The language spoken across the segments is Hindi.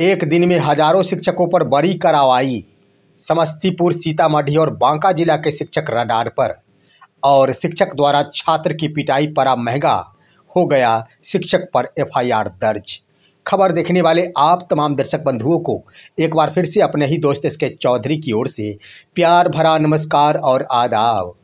एक दिन में हजारों शिक्षकों पर बड़ी कार्रवाई। समस्तीपुर, सीतामढ़ी और बांका जिला के शिक्षक रडार पर। और शिक्षक द्वारा छात्र की पिटाई पड़ा महंगा, हो गया शिक्षक पर एफआईआर दर्ज। खबर देखने वाले आप तमाम दर्शक बंधुओं को एक बार फिर से अपने ही दोस्त एसके चौधरी की ओर से प्यार भरा नमस्कार और आदाब।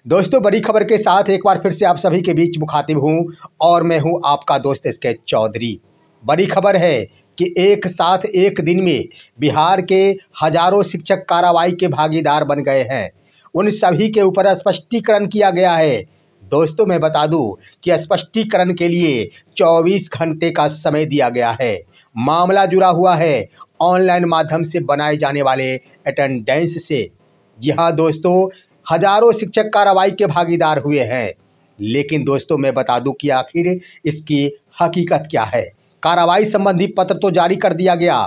दोस्तों, बड़ी खबर के साथ एक बार फिर से आप सभी के बीच मुखातिब हूं और मैं हूं आपका दोस्त एसके चौधरी। बड़ी खबर है कि एक साथ एक दिन में बिहार के हजारों शिक्षक कार्रवाई के भागीदार बन गए हैं। उन सभी के ऊपर स्पष्टीकरण किया गया है। दोस्तों, मैं बता दूं कि स्पष्टीकरण के लिए 24 घंटे का समय दिया गया है। मामला जुड़ा हुआ है ऑनलाइन माध्यम से बनाए जाने वाले अटेंडेंस से। जी हाँ दोस्तों, हजारों शिक्षक कार्रवाई के भागीदार हुए हैं। लेकिन दोस्तों, मैं बता दूं कि आखिर इसकी हकीकत क्या है। कार्रवाई संबंधी पत्र तो जारी कर दिया गया,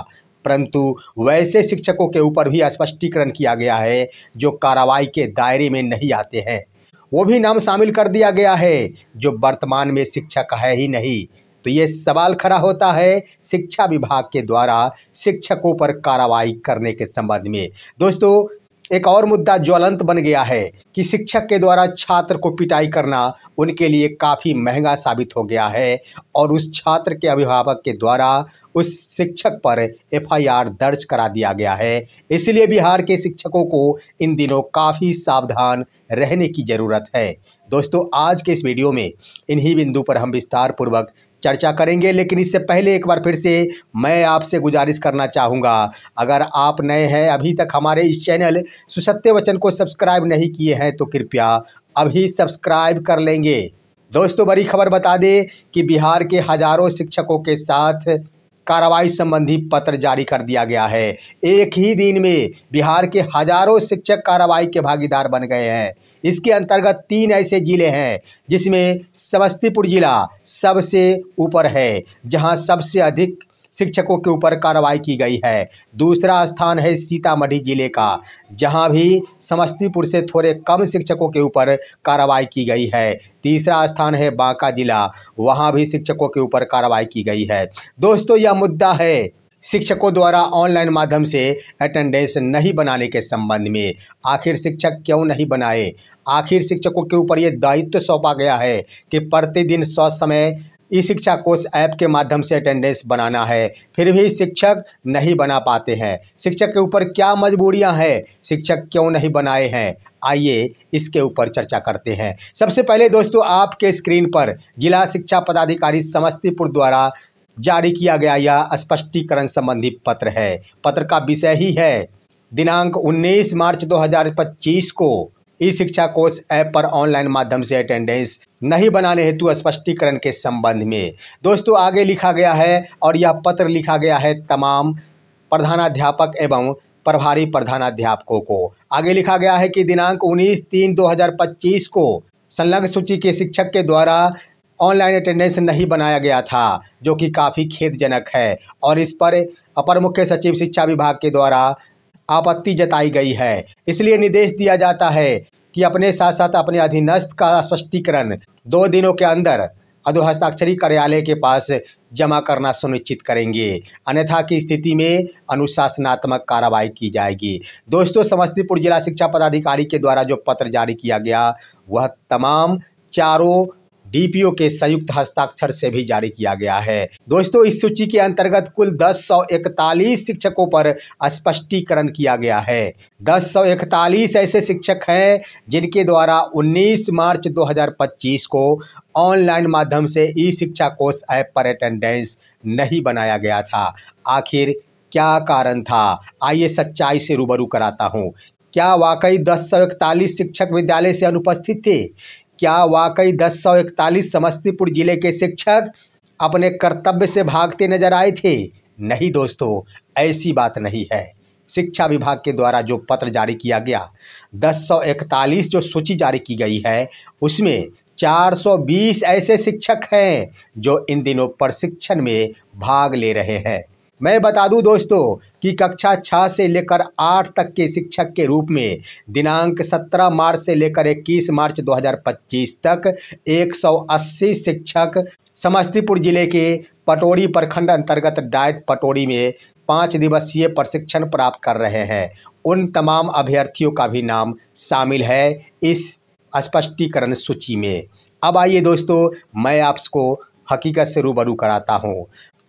परंतु वैसे शिक्षकों के ऊपर भी स्पष्टीकरण किया गया है जो कार्रवाई के दायरे में नहीं आते हैं। वो भी नाम शामिल कर दिया गया है जो वर्तमान में शिक्षक है ही नहीं। तो ये सवाल खड़ा होता है शिक्षा विभाग के द्वारा शिक्षकों पर कार्रवाई करने के संबंध में। दोस्तों, एक और मुद्दा ज्वलंत बन गया है कि शिक्षक के द्वारा छात्र को पिटाई करना उनके लिए काफ़ी महंगा साबित हो गया है और उस छात्र के अभिभावक के द्वारा उस शिक्षक पर एफआईआर दर्ज करा दिया गया है। इसलिए बिहार के शिक्षकों को इन दिनों काफ़ी सावधान रहने की ज़रूरत है। दोस्तों, आज के इस वीडियो में इन्हीं बिंदु पर हम विस्तार पूर्वक चर्चा करेंगे, लेकिन इससे पहले एक बार फिर से मैं आपसे गुजारिश करना चाहूँगा, अगर आप नए हैं, अभी तक हमारे इस चैनल सुसत्य वचन को सब्सक्राइब नहीं किए हैं तो कृपया अभी सब्सक्राइब कर लेंगे। दोस्तों, बड़ी खबर बता दें कि बिहार के हजारों शिक्षकों के साथ कार्रवाई संबंधी पत्र जारी कर दिया गया है। एक ही दिन में बिहार के हजारों शिक्षक कार्रवाई के भागीदार बन गए हैं। इसके अंतर्गत 3 ऐसे जिले हैं जिसमें समस्तीपुर जिला सबसे ऊपर है, जहां सबसे अधिक शिक्षकों के ऊपर कार्रवाई की गई है। दूसरा स्थान है सीतामढ़ी जिले का, जहां भी समस्तीपुर से थोड़े कम शिक्षकों के ऊपर कार्रवाई की गई है। तीसरा स्थान है बांका जिला, वहां भी शिक्षकों के ऊपर कार्रवाई की गई है। दोस्तों, यह मुद्दा है शिक्षकों द्वारा ऑनलाइन माध्यम से अटेंडेंस नहीं बनाने के संबंध में। आखिर शिक्षक क्यों नहीं बनाए? आखिर शिक्षकों के ऊपर ये दायित्व सौंपा गया है कि प्रतिदिन 100 समय ई शिक्षा कोष ऐप के माध्यम से अटेंडेंस बनाना है, फिर भी शिक्षक नहीं बना पाते हैं। शिक्षक के ऊपर क्या मजबूरियां हैं? शिक्षक क्यों नहीं बनाए हैं? आइए इसके ऊपर चर्चा करते हैं। सबसे पहले दोस्तों, आपके स्क्रीन पर जिला शिक्षा पदाधिकारी समस्तीपुर द्वारा जारी किया गया यह स्पष्टीकरण संबंधी पत्र है। पत्र का विषय ही है दिनांक 19 मार्च 2025 को ई शिक्षा कोष ऐप पर ऑनलाइन माध्यम से अटेंडेंस नहीं बनाने हेतु स्पष्टीकरण के संबंध में। दोस्तों, आगे लिखा गया है और यह पत्र लिखा गया है तमाम प्रधानाध्यापक एवं प्रभारी प्रधानाध्यापकों को। आगे लिखा गया है कि दिनांक 19/3/2025 को संलग्न सूची के शिक्षक के द्वारा ऑनलाइन अटेंडेंस नहीं बनाया गया था, जो कि काफ़ी खेदजनक है और इस पर अपर मुख्य सचिव शिक्षा विभाग के द्वारा आपत्ति जताई गई है। इसलिए निर्देश दिया जाता है कि अपने साथ साथ अपने अधीनस्थ का स्पष्टीकरण 2 दिनों के अंदर अधोहस्ताक्षरी कार्यालय के पास जमा करना सुनिश्चित करेंगे, अन्यथा की स्थिति में अनुशासनात्मक कार्रवाई की जाएगी। दोस्तों, समस्तीपुर जिला शिक्षा पदाधिकारी के द्वारा जो पत्र जारी किया गया वह तमाम चारों डीपीओ के संयुक्त हस्ताक्षर से भी जारी किया गया है। दोस्तों, इस सूची के अंतर्गत कुल 1041 शिक्षकों पर स्पष्टीकरण किया गया है। 1041 ऐसे शिक्षक हैं जिनके द्वारा 19 मार्च 2025 को ऑनलाइन माध्यम से ई शिक्षा कोष ऐप पर अटेंडेंस नहीं बनाया गया था। आखिर क्या कारण था? आइए सच्चाई से रूबरू कराता हूँ। क्या वाकई 1041 शिक्षक विद्यालय से अनुपस्थित थे? क्या वाकई 1041 समस्तीपुर जिले के शिक्षक अपने कर्तव्य से भागते नजर आए थे? नहीं दोस्तों, ऐसी बात नहीं है। शिक्षा विभाग के द्वारा जो पत्र जारी किया गया, 1041 जो सूची जारी की गई है, उसमें 420 ऐसे शिक्षक हैं जो इन दिनों प्रशिक्षण में भाग ले रहे हैं। मैं बता दूं दोस्तों कि कक्षा 6 से लेकर 8 तक के शिक्षक के रूप में दिनांक 17 मार्च से लेकर 21 मार्च 2025 तक 180 शिक्षक समस्तीपुर जिले के पटोरी प्रखंड अंतर्गत डाइट पटोरी में 5 दिवसीय प्रशिक्षण प्राप्त कर रहे हैं। उन तमाम अभ्यर्थियों का भी नाम शामिल है इस स्पष्टीकरण सूची में। अब आइए दोस्तों, मैं आपको हकीकत से रूबरू कराता हूँ।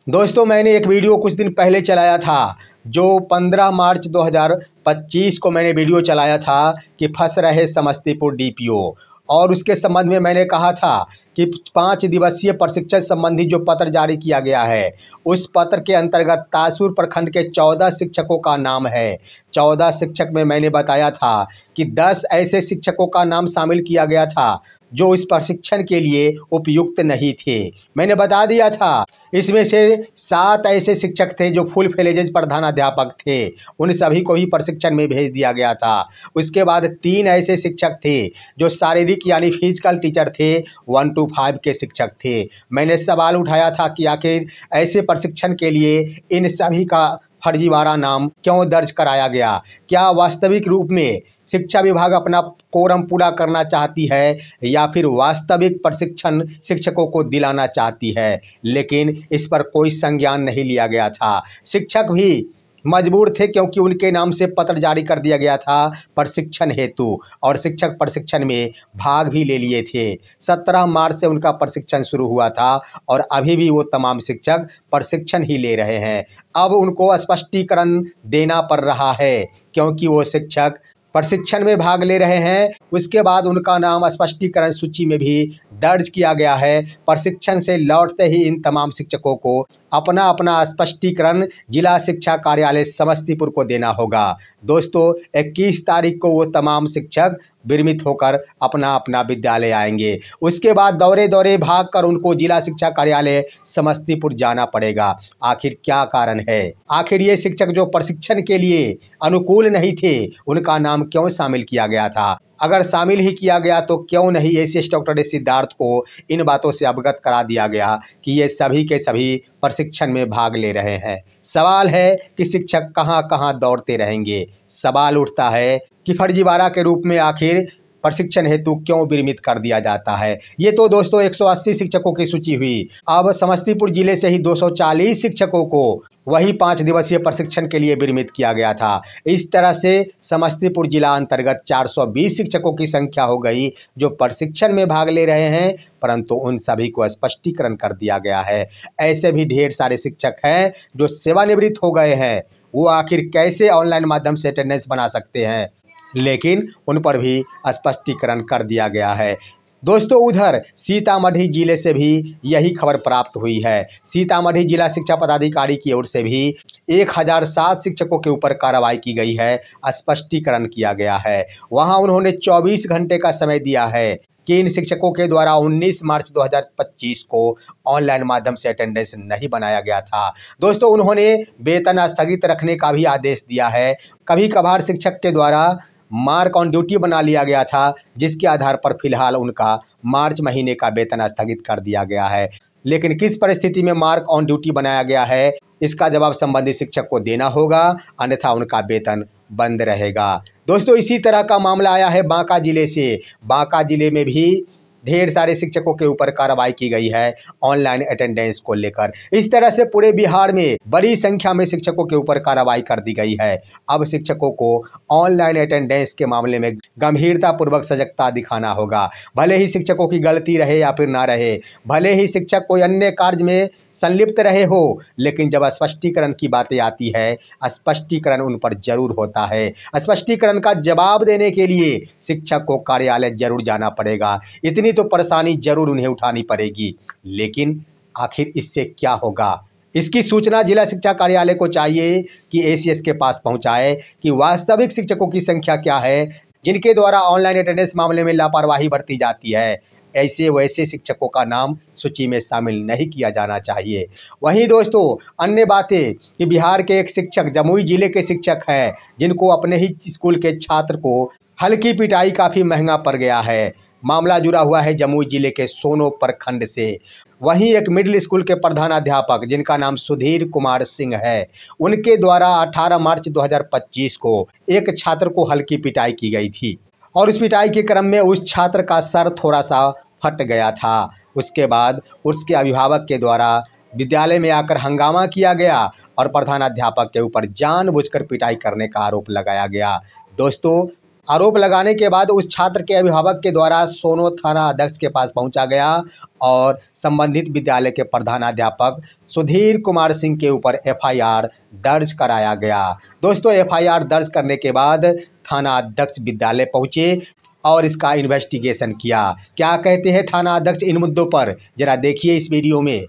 दोस्तों, मैंने एक वीडियो कुछ दिन पहले चलाया था, जो 15 मार्च 2025 को मैंने वीडियो चलाया था कि फंस रहे समस्तीपुर डीपीओ, और उसके संबंध में मैंने कहा था कि 5 दिवसीय प्रशिक्षण संबंधी जो पत्र जारी किया गया है, उस पत्र के अंतर्गत ताजपुर प्रखंड के 14 शिक्षकों का नाम है। 14 शिक्षक में मैंने बताया था कि 10 ऐसे शिक्षकों का नाम शामिल किया गया था जो इस प्रशिक्षण के लिए उपयुक्त नहीं थे। मैंने बता दिया था इसमें से 7 ऐसे शिक्षक थे जो फुल फ्लेजेज प्रधानाध्यापक थे, उन सभी को ही प्रशिक्षण में भेज दिया गया था। उसके बाद 3 ऐसे शिक्षक थे जो शारीरिक यानी फिजिकल टीचर थे, 1 to 5 के शिक्षक थे। मैंने सवाल उठाया था कि आखिर ऐसे प्रशिक्षण के लिए इन सभी का फर्जीवाड़ा नाम क्यों दर्ज कराया गया? क्या वास्तविक रूप में शिक्षा विभाग अपना कोरम पूरा करना चाहती है या फिर वास्तविक प्रशिक्षण शिक्षकों को दिलाना चाहती है? लेकिन इस पर कोई संज्ञान नहीं लिया गया था। शिक्षक भी मजबूर थे क्योंकि उनके नाम से पत्र जारी कर दिया गया था प्रशिक्षण हेतु, और शिक्षक प्रशिक्षण में भाग भी ले लिए थे। 17 मार्च से उनका प्रशिक्षण शुरू हुआ था और अभी भी वो तमाम शिक्षक प्रशिक्षण ही ले रहे हैं। अब उनको स्पष्टीकरण देना पड़ रहा है क्योंकि वो शिक्षक प्रशिक्षण में भाग ले रहे हैं। उसके बाद उनका नाम स्पष्टीकरण सूची में भी दर्ज किया गया है। प्रशिक्षण से लौटते ही इन तमाम शिक्षकों को अपना अपना स्पष्टीकरण जिला शिक्षा कार्यालय समस्तीपुर को देना होगा। दोस्तों, 21 तारीख को वो तमाम शिक्षक विरमित होकर अपना अपना विद्यालय आएंगे। उसके बाद दौरे दौरे भाग कर उनको जिला शिक्षा कार्यालय समस्तीपुर जाना पड़ेगा। आखिर क्या कारण है? आखिर ये शिक्षक जो प्रशिक्षण के लिए अनुकूल नहीं थे, उनका नाम क्यों शामिल किया गया था? अगर शामिल ही किया गया तो क्यों नहीं एसीएस डॉक्टर सिद्धार्थ को इन बातों से अवगत करा दिया गया कि ये सभी के सभी प्रशिक्षण में भाग ले रहे हैं? सवाल है कि शिक्षक कहां कहां दौड़ते रहेंगे। सवाल उठता है कि फर्जीवाड़ा के रूप में आखिर प्रशिक्षण हेतु क्यों विरमित कर दिया जाता है। ये तो दोस्तों 180 शिक्षकों की सूची हुई। अब समस्तीपुर जिले से ही 240 शिक्षकों को वही 5 दिवसीय प्रशिक्षण के लिए विरमित किया गया था। इस तरह से समस्तीपुर जिला अंतर्गत 420 शिक्षकों की संख्या हो गई जो प्रशिक्षण में भाग ले रहे हैं, परंतु उन सभी को स्पष्टीकरण कर दिया गया है। ऐसे भी ढेर सारे शिक्षक हैं जो सेवानिवृत्त हो गए हैं। वो आखिर कैसे ऑनलाइन माध्यम से अटेंडेंस बना सकते हैं? लेकिन उन पर भी स्पष्टीकरण कर दिया गया है। दोस्तों, उधर सीतामढ़ी जिले से भी यही खबर प्राप्त हुई है। सीतामढ़ी जिला शिक्षा पदाधिकारी की ओर से भी 1007 शिक्षकों के ऊपर कार्रवाई की गई है, स्पष्टीकरण किया गया है। वहां उन्होंने 24 घंटे का समय दिया है कि इन शिक्षकों के द्वारा 19 मार्च 2025 को ऑनलाइन माध्यम से अटेंडेंस नहीं बनाया गया था। दोस्तों, उन्होंने वेतन स्थगित रखने का भी आदेश दिया है। कभी कभार शिक्षक के द्वारा मार्क ऑन ड्यूटी बना लिया गया था, जिसके आधार पर फिलहाल उनका मार्च महीने का वेतन स्थगित कर दिया गया है। लेकिन किस परिस्थिति में मार्क ऑन ड्यूटी बनाया गया है, इसका जवाब संबंधित शिक्षक को देना होगा, अन्यथा उनका वेतन बंद रहेगा। दोस्तों, इसी तरह का मामला आया है बांका जिले से। बांका जिले में भी ढेर सारे शिक्षकों के ऊपर कार्रवाई की गई है ऑनलाइन अटेंडेंस को लेकर। इस तरह से पूरे बिहार में बड़ी संख्या में शिक्षकों के ऊपर कार्रवाई कर दी गई है। अब शिक्षकों को ऑनलाइन अटेंडेंस के मामले में गंभीरतापूर्वक सजगता दिखाना होगा। भले ही शिक्षकों की गलती रहे या फिर ना रहे, भले ही शिक्षक कोई अन्य कार्य में संलिप्त रहे हो, लेकिन जब स्पष्टीकरण की बातें आती है, स्पष्टीकरण उन पर जरूर होता है। स्पष्टीकरण का जवाब देने के लिए शिक्षक को कार्यालय जरूर जाना पड़ेगा। इतनी तो परेशानी जरूर उन्हें उठानी पड़ेगी। लेकिन आखिर इससे क्या होगा? इसकी सूचना जिला शिक्षा कार्यालय को चाहिए कि एसीएस के पास पहुंचाए कि वास्तविक शिक्षकों की संख्या क्या है जिनके द्वारा ऑनलाइन अटेंडेंस मामले में लापरवाही बरती जाती है। ऐसे वैसे शिक्षकों का नाम सूची में शामिल नहीं किया जाना चाहिए। वहीं दोस्तों, अन्य बातें कि बिहार के एक शिक्षक जमुई जिले के शिक्षक हैं जिनको अपने ही स्कूल के छात्र को हल्की पिटाई काफ़ी महंगा पड़ गया है। मामला जुड़ा हुआ है जमुई जिले के सोनो प्रखंड से। वहीं एक मिडिल स्कूल के प्रधानाध्यापक जिनका नाम सुधीर कुमार सिंह है, उनके द्वारा 18 मार्च 2025 को एक छात्र को हल्की पिटाई की गई थी और उस पिटाई के क्रम में उस छात्र का सर थोड़ा सा फट गया था। उसके बाद उसके अभिभावक के द्वारा विद्यालय में आकर हंगामा किया गया और प्रधानाध्यापक के ऊपर जानबूझकर पिटाई करने का आरोप लगाया गया। दोस्तों, आरोप लगाने के बाद उस छात्र के अभिभावक के द्वारा सोनो थाना अध्यक्ष के पास पहुंचा गया और संबंधित विद्यालय के प्रधानाध्यापक सुधीर कुमार सिंह के ऊपर एफआईआर दर्ज कराया गया। दोस्तों, एफआईआर दर्ज करने के बाद थाना अध्यक्ष विद्यालय पहुंचे और इसका इन्वेस्टिगेशन किया। क्या कहते हैं थाना अध्यक्ष इन मुद्दों पर, जरा देखिए इस वीडियो में।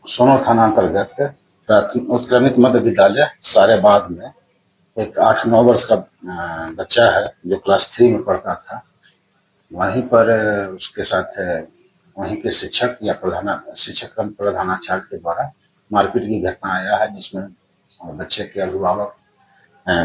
सोनो थाना अंतर्गत प्राथमिक उत्क्रमित मध्य विद्यालय सारेबाग में एक 8-9 वर्ष का बच्चा है जो क्लास 3 में पढ़ता था। वहीं पर उसके साथ वहीं के शिक्षक या प्रधानाचार्य के द्वारा मारपीट की घटना आया है, जिसमें बच्चे के अभिभावक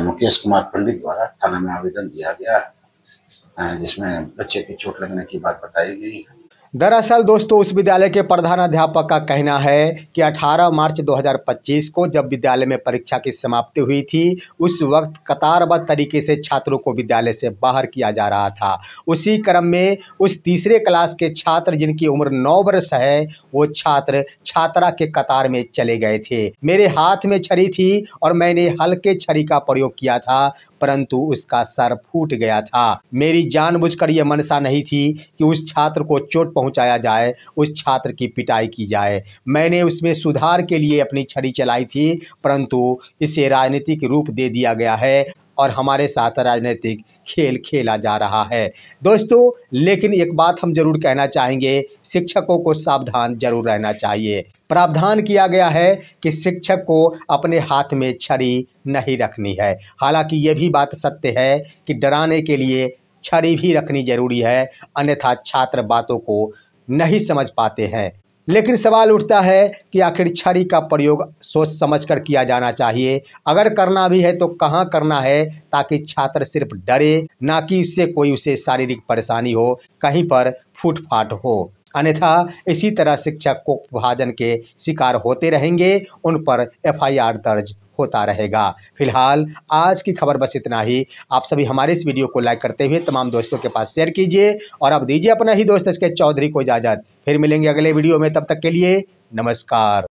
मुकेश कुमार पंडित द्वारा थाना में आवेदन दिया गया है, जिसमें बच्चे की चोट लगने की बात बताई गई है। दरअसल दोस्तों, उस विद्यालय के प्रधानाध्यापक का कहना है कि 18 मार्च 2025 को जब विद्यालय में परीक्षा की समाप्ति हुई थी, उस वक्त कतारबद्ध तरीके से छात्रों को विद्यालय से बाहर किया जा रहा था। उसी क्रम में उस तीसरे क्लास के छात्र जिनकी उम्र 9 वर्ष है, वो छात्र छात्रा के कतार में चले गए थे। मेरे हाथ में छड़ी थी और मैंने हल्के छड़ी का प्रयोग किया था, परंतु उसका सर फूट गया था। मेरी जानबूझकर यह मनसा नहीं थी कि उस छात्र को चोट पहुंचाया जाए, उस छात्र की पिटाई की जाए। मैंने उसमें सुधार के लिए अपनी छड़ी चलाई थी, परंतु इसे राजनीतिक रूप दे दिया गया है और हमारे साथ राजनीतिक खेल खेला जा रहा है। दोस्तों, लेकिन एक बात हम जरूर कहना चाहेंगे, शिक्षकों को सावधान जरूर रहना चाहिए। प्रावधान किया गया है कि शिक्षक को अपने हाथ में छड़ी नहीं रखनी है। हालांकि ये भी बात सत्य है कि डराने के लिए छड़ी भी रखनी जरूरी है, अन्यथा छात्र बातों को नहीं समझ पाते हैं। लेकिन सवाल उठता है कि आखिर छड़ी का प्रयोग सोच समझकर किया जाना चाहिए। अगर करना भी है तो कहाँ करना है, ताकि छात्र सिर्फ डरे, ना कि उससे कोई उसे शारीरिक परेशानी हो, कहीं पर फूट-फाट हो। अन्यथा इसी तरह शिक्षक को विभाजन के शिकार होते रहेंगे, उन पर एफआईआर दर्ज होता रहेगा। फिलहाल आज की खबर बस इतना ही। आप सभी हमारे इस वीडियो को लाइक करते हुए तमाम दोस्तों के पास शेयर कीजिए और अब दीजिए अपना ही दोस्त एसके चौधरी को इजाज़त। फिर मिलेंगे अगले वीडियो में, तब तक के लिए नमस्कार।